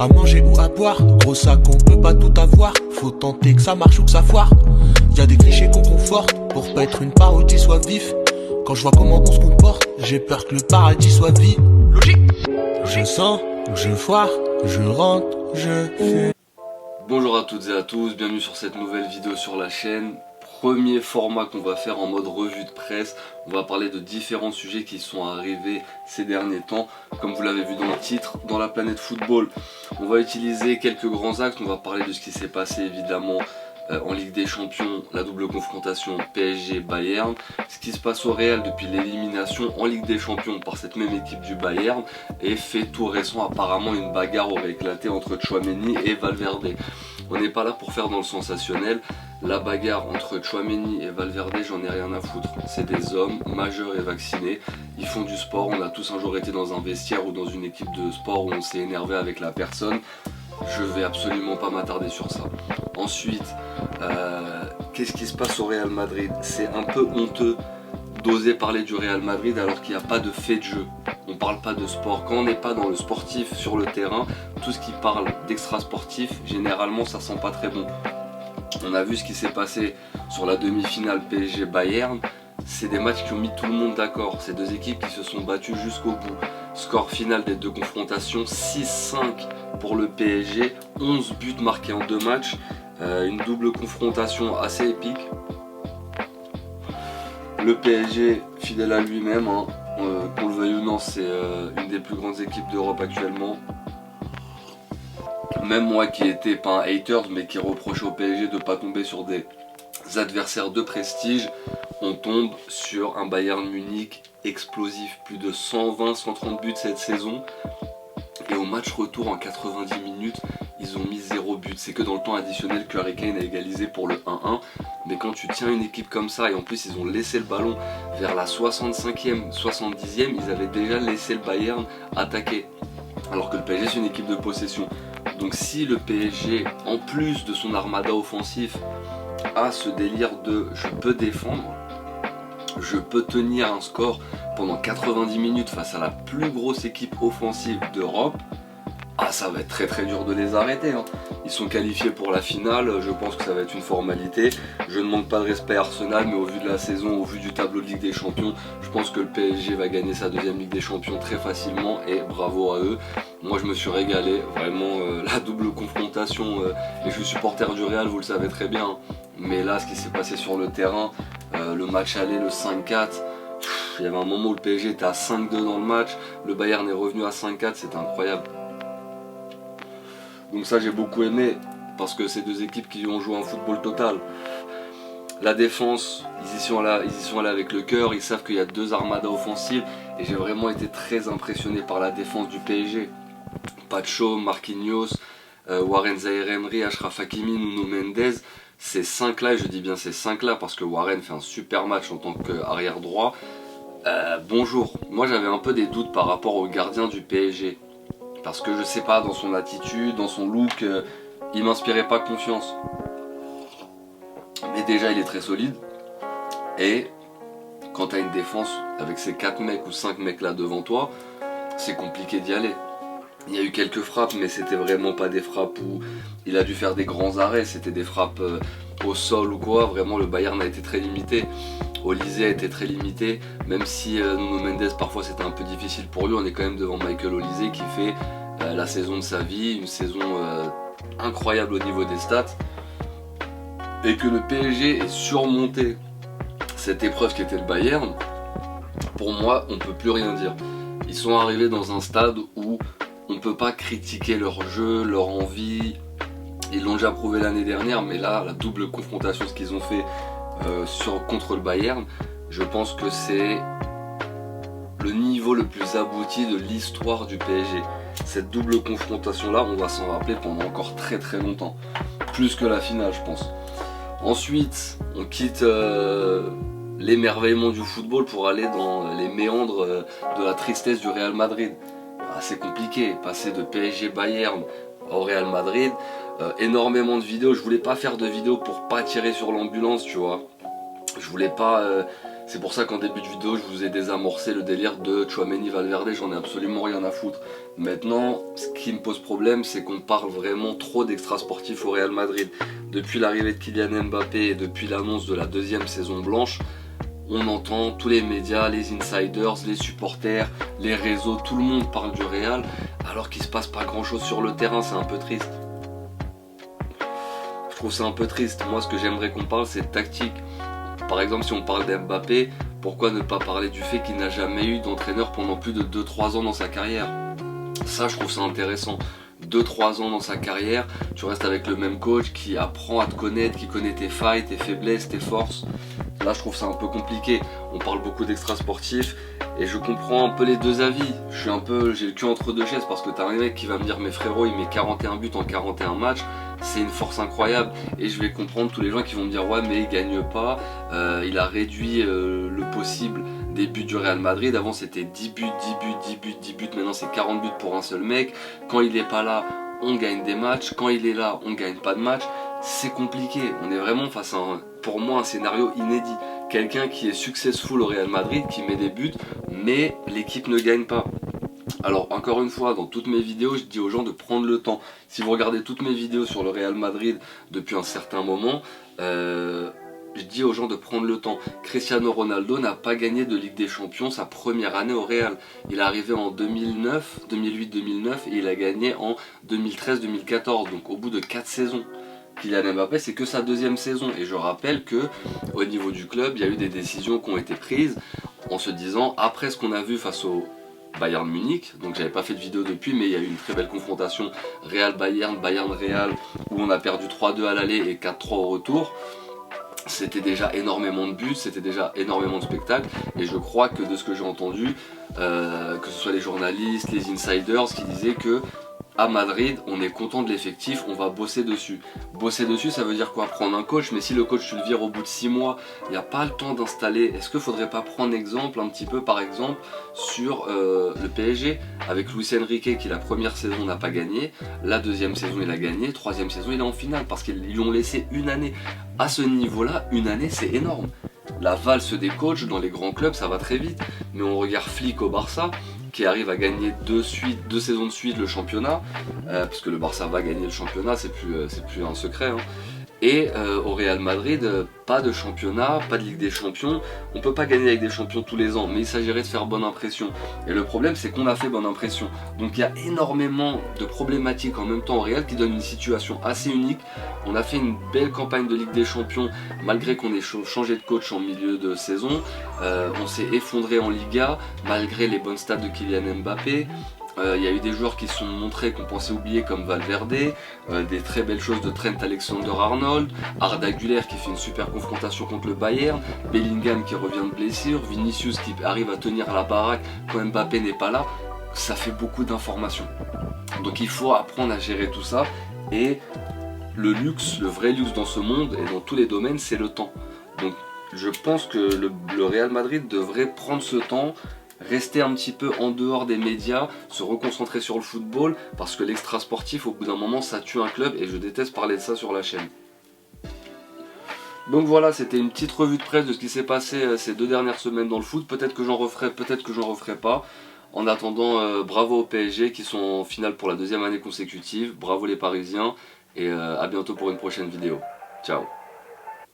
À manger ou à boire, gros sac on peut pas tout avoir. Faut tenter que ça marche ou que ça foire. Y'a des clichés qu'on conforte pour pas être une parodie soit vif. Quand je vois comment on se comporte, j'ai peur que le paradis soit vide. Logique. Je sens, je foire, je rentre, je fume. Bonjour à toutes et à tous, bienvenue sur cette nouvelle vidéo sur la chaîne. Premier format qu'on va faire en mode revue de presse. On va parler de différents sujets qui sont arrivés ces derniers temps. Comme vous l'avez vu dans le titre, dans la planète football, on va utiliser quelques grands axes. On va parler de ce qui s'est passé évidemment en Ligue des Champions, la double confrontation PSG-Bayern, ce qui se passe au Real depuis l'élimination en Ligue des Champions par cette même équipe du Bayern, et fait tout récent apparemment une bagarre aurait éclaté entre Tchouaméni et Valverde. On n'est pas là pour faire dans le sensationnel. La bagarre entre Tchouaméni et Valverde, j'en ai rien à foutre. C'est des hommes majeurs et vaccinés. Ils font du sport. On a tous un jour été dans un vestiaire ou dans une équipe de sport où on s'est énervé avec la personne. Je vais absolument pas m'attarder sur ça. Ensuite, qu'est-ce qui se passe au Real Madrid? C'est un peu honteux d'oser parler du Real Madrid alors qu'il n'y a pas de fait de jeu. On parle pas de sport. Quand on n'est pas dans le sportif sur le terrain, tout ce qui parle d'extra sportif, généralement ça sent pas très bon. On a vu ce qui s'est passé sur la demi-finale PSG-Bayern. C'est des matchs qui ont mis tout le monde d'accord. C'est deux équipes qui se sont battues jusqu'au bout. Score final des deux confrontations, 6-5 pour le PSG, 11 buts marqués en deux matchs. Une double confrontation assez épique. Le PSG, fidèle à lui-même, qu'on le veuille ou non, c'est une des plus grandes équipes d'Europe actuellement. Même moi qui étais pas un hater, mais qui reprochait au PSG de ne pas tomber sur des adversaires de prestige, on tombe sur un Bayern Munich explosif. Plus de 120-130 buts cette saison. Et au match retour en 90 minutes, ils ont mis 0 but. C'est que dans le temps additionnel que Harry Kane a égalisé pour le 1-1. Mais quand tu tiens une équipe comme ça, et en plus ils ont laissé le ballon vers la 65e, 70e, ils avaient déjà laissé le Bayern attaquer. Alors que le PSG c'est une équipe de possession. Donc si le PSG, en plus de son armada offensif, a ce délire de je peux défendre, je peux tenir un score pendant 90 minutes face à la plus grosse équipe offensive d'Europe, ça va être très très dur de les arrêter. Ils sont qualifiés pour la finale, je pense que ça va être une formalité. Je ne manque pas de respect à Arsenal, mais au vu de la saison, au vu du tableau de Ligue des Champions, je pense que le PSG va gagner sa deuxième Ligue des Champions très facilement, et bravo à eux. Moi je me suis régalé, vraiment la double confrontation, et je suis supporter du Real, vous le savez très bien. Mais là, ce qui s'est passé sur le terrain, le match aller, le 5-4, il y avait un moment où le PSG était à 5-2 dans le match, le Bayern est revenu à 5-4, c'était incroyable. Donc ça j'ai beaucoup aimé, parce que c'est deux équipes qui ont joué un football total. La défense, ils y sont allés avec le cœur, ils savent qu'il y a deux armadas offensives, et j'ai vraiment été très impressionné par la défense du PSG. Pacho, Marquinhos, Warren Zaïre-Emery, Achraf Hakimi, Nuno Mendes, ces 5 là, et je dis bien ces 5 là parce que Warren fait un super match en tant qu'arrière droit. Bonjour, moi j'avais un peu des doutes par rapport au gardien du PSG. Parce que je sais pas, dans son attitude, dans son look, il m'inspirait pas confiance. Mais déjà il est très solide. Et quand tu as une défense avec ces 4 mecs ou 5 mecs là devant toi, c'est compliqué d'y aller. Il y a eu quelques frappes, mais c'était vraiment pas des frappes où il a dû faire des grands arrêts, c'était des frappes au sol ou quoi. Vraiment le Bayern a été très limité. Olysée a été très limité, même si Nuno Mendes parfois c'était un peu difficile pour lui, on est quand même devant Michael Olysée qui fait la saison de sa vie, une saison incroyable au niveau des stats. Et que le PSG ait surmonté cette épreuve qui était le Bayern, pour moi on ne peut plus rien dire. Ils sont arrivés dans un stade où on ne peut pas critiquer leur jeu, leur envie. Ils l'ont déjà prouvé l'année dernière, mais là la double confrontation, ce qu'ils ont fait contre le Bayern, je pense que c'est le niveau le plus abouti de l'histoire du PSG. Cette double confrontation là, on va s'en rappeler pendant encore très très longtemps, plus que la finale je pense. Ensuite on quitte l'émerveillement du football pour aller dans les méandres de la tristesse du Real Madrid. C'est compliqué, passer de PSG Bayern au Real Madrid. Énormément de vidéos, je voulais pas faire de vidéos pour pas tirer sur l'ambulance, tu vois. Je voulais pas C'est pour ça qu'en début de vidéo je vous ai désamorcé le délire de Tchouaméni Valverde, j'en ai absolument rien à foutre. Maintenant, ce qui me pose problème, c'est qu'on parle vraiment trop d'extra sportifs au Real Madrid. Depuis l'arrivée de Kylian Mbappé et depuis l'annonce de la deuxième saison blanche, on entend tous les médias, les insiders, les supporters, les réseaux, tout le monde parle du Real, alors qu'il se passe pas grand chose sur le terrain, c'est un peu triste. Je trouve ça un peu triste. Moi, ce que j'aimerais qu'on parle, c'est de tactique. Par exemple, si on parle d'Mbappé, pourquoi ne pas parler du fait qu'il n'a jamais eu d'entraîneur pendant plus de 2-3 ans dans sa carrière? Ça, je trouve ça intéressant. 2-3 ans dans sa carrière, tu restes avec le même coach qui apprend à te connaître, qui connaît tes failles, tes faiblesses, tes forces. Là, je trouve ça un peu compliqué. On parle beaucoup d'extra sportifs et je comprends un peu les deux avis. J'ai le cul entre deux chaises parce que t'as un mec qui va me dire mais frérot, il met 41 buts en 41 matchs. C'est une force incroyable, et je vais comprendre tous les gens qui vont me dire ouais mais il gagne pas, il a réduit le possible des buts du Real Madrid. Avant c'était 10 buts, 10 buts, maintenant c'est 40 buts pour un seul mec. Quand il est pas là, on gagne des matchs, quand il est là, on gagne pas de matchs. C'est compliqué, on est vraiment face à pour moi un scénario inédit. Quelqu'un qui est successful au Real Madrid, qui met des buts, mais l'équipe ne gagne pas. Alors encore une fois, dans toutes mes vidéos, je dis aux gens de prendre le temps. Si vous regardez toutes mes vidéos sur le Real Madrid depuis un certain moment, je dis aux gens de prendre le temps. Cristiano Ronaldo n'a pas gagné de Ligue des Champions sa première année au Real. Il est arrivé en 2008-2009 et il a gagné en 2013-2014, donc au bout de 4 saisons. Kylian Mbappé, c'est que sa deuxième saison, et je rappelle que au niveau du club, il y a eu des décisions qui ont été prises en se disant, après ce qu'on a vu face au Bayern Munich, donc j'avais pas fait de vidéo depuis, mais il y a eu une très belle confrontation Real-Bayern, Bayern-Real, où on a perdu 3-2 à l'aller et 4-3 au retour. C'était déjà énormément de buts, c'était déjà énormément de spectacles, et je crois que de ce que j'ai entendu, que ce soit les journalistes, les insiders, qui disaient que à Madrid, on est content de l'effectif, on va bosser dessus. Bosser dessus, ça veut dire quoi? Prendre un coach, mais si le coach tu le vires au bout de 6 mois, il n'y a pas le temps d'installer. Est-ce qu'il ne faudrait pas prendre exemple un petit peu, par exemple, sur le PSG, avec Luis Enrique qui la première saison n'a pas gagné, la deuxième saison il a gagné, troisième saison il est en finale, parce qu'ils lui ont laissé une année. À ce niveau-là, une année c'est énorme. La valse des coachs dans les grands clubs, ça va très vite, mais on regarde Flick au Barça, qui arrive à gagner deux saisons de suite le championnat, parce que le Barça va gagner le championnat, c'est plus un secret, hein. Et au Real Madrid, pas de championnat, pas de Ligue des Champions. On peut pas gagner avec des champions tous les ans, mais il s'agirait de faire bonne impression. Et le problème, c'est qu'on a fait bonne impression. Donc il y a énormément de problématiques en même temps au Real qui donnent une situation assez unique. On a fait une belle campagne de Ligue des Champions, malgré qu'on ait changé de coach en milieu de saison. On s'est effondré en Liga, malgré les bonnes stats de Kylian Mbappé. Il y a eu des joueurs qui se sont montrés qu'on pensait oublier comme Valverde, des très belles choses de Trent Alexander-Arnold, Arda Güler qui fait une super confrontation contre le Bayern, Bellingham qui revient de blessure, Vinicius qui arrive à tenir la baraque quand Mbappé n'est pas là. Ça fait beaucoup d'informations. Donc il faut apprendre à gérer tout ça, et le luxe, le vrai luxe dans ce monde et dans tous les domaines, c'est le temps. Donc je pense que le Real Madrid devrait prendre ce temps, rester un petit peu en dehors des médias, se reconcentrer sur le football, parce que l'extra sportif, au bout d'un moment, ça tue un club, et je déteste parler de ça sur la chaîne. Donc voilà, c'était une petite revue de presse de ce qui s'est passé ces 2 dernières semaines dans le foot. Peut-être que j'en referai, peut-être que j'en referai pas. En attendant, bravo au PSG qui sont en finale pour la 2e année consécutive, bravo les Parisiens, et à bientôt pour une prochaine vidéo. Ciao.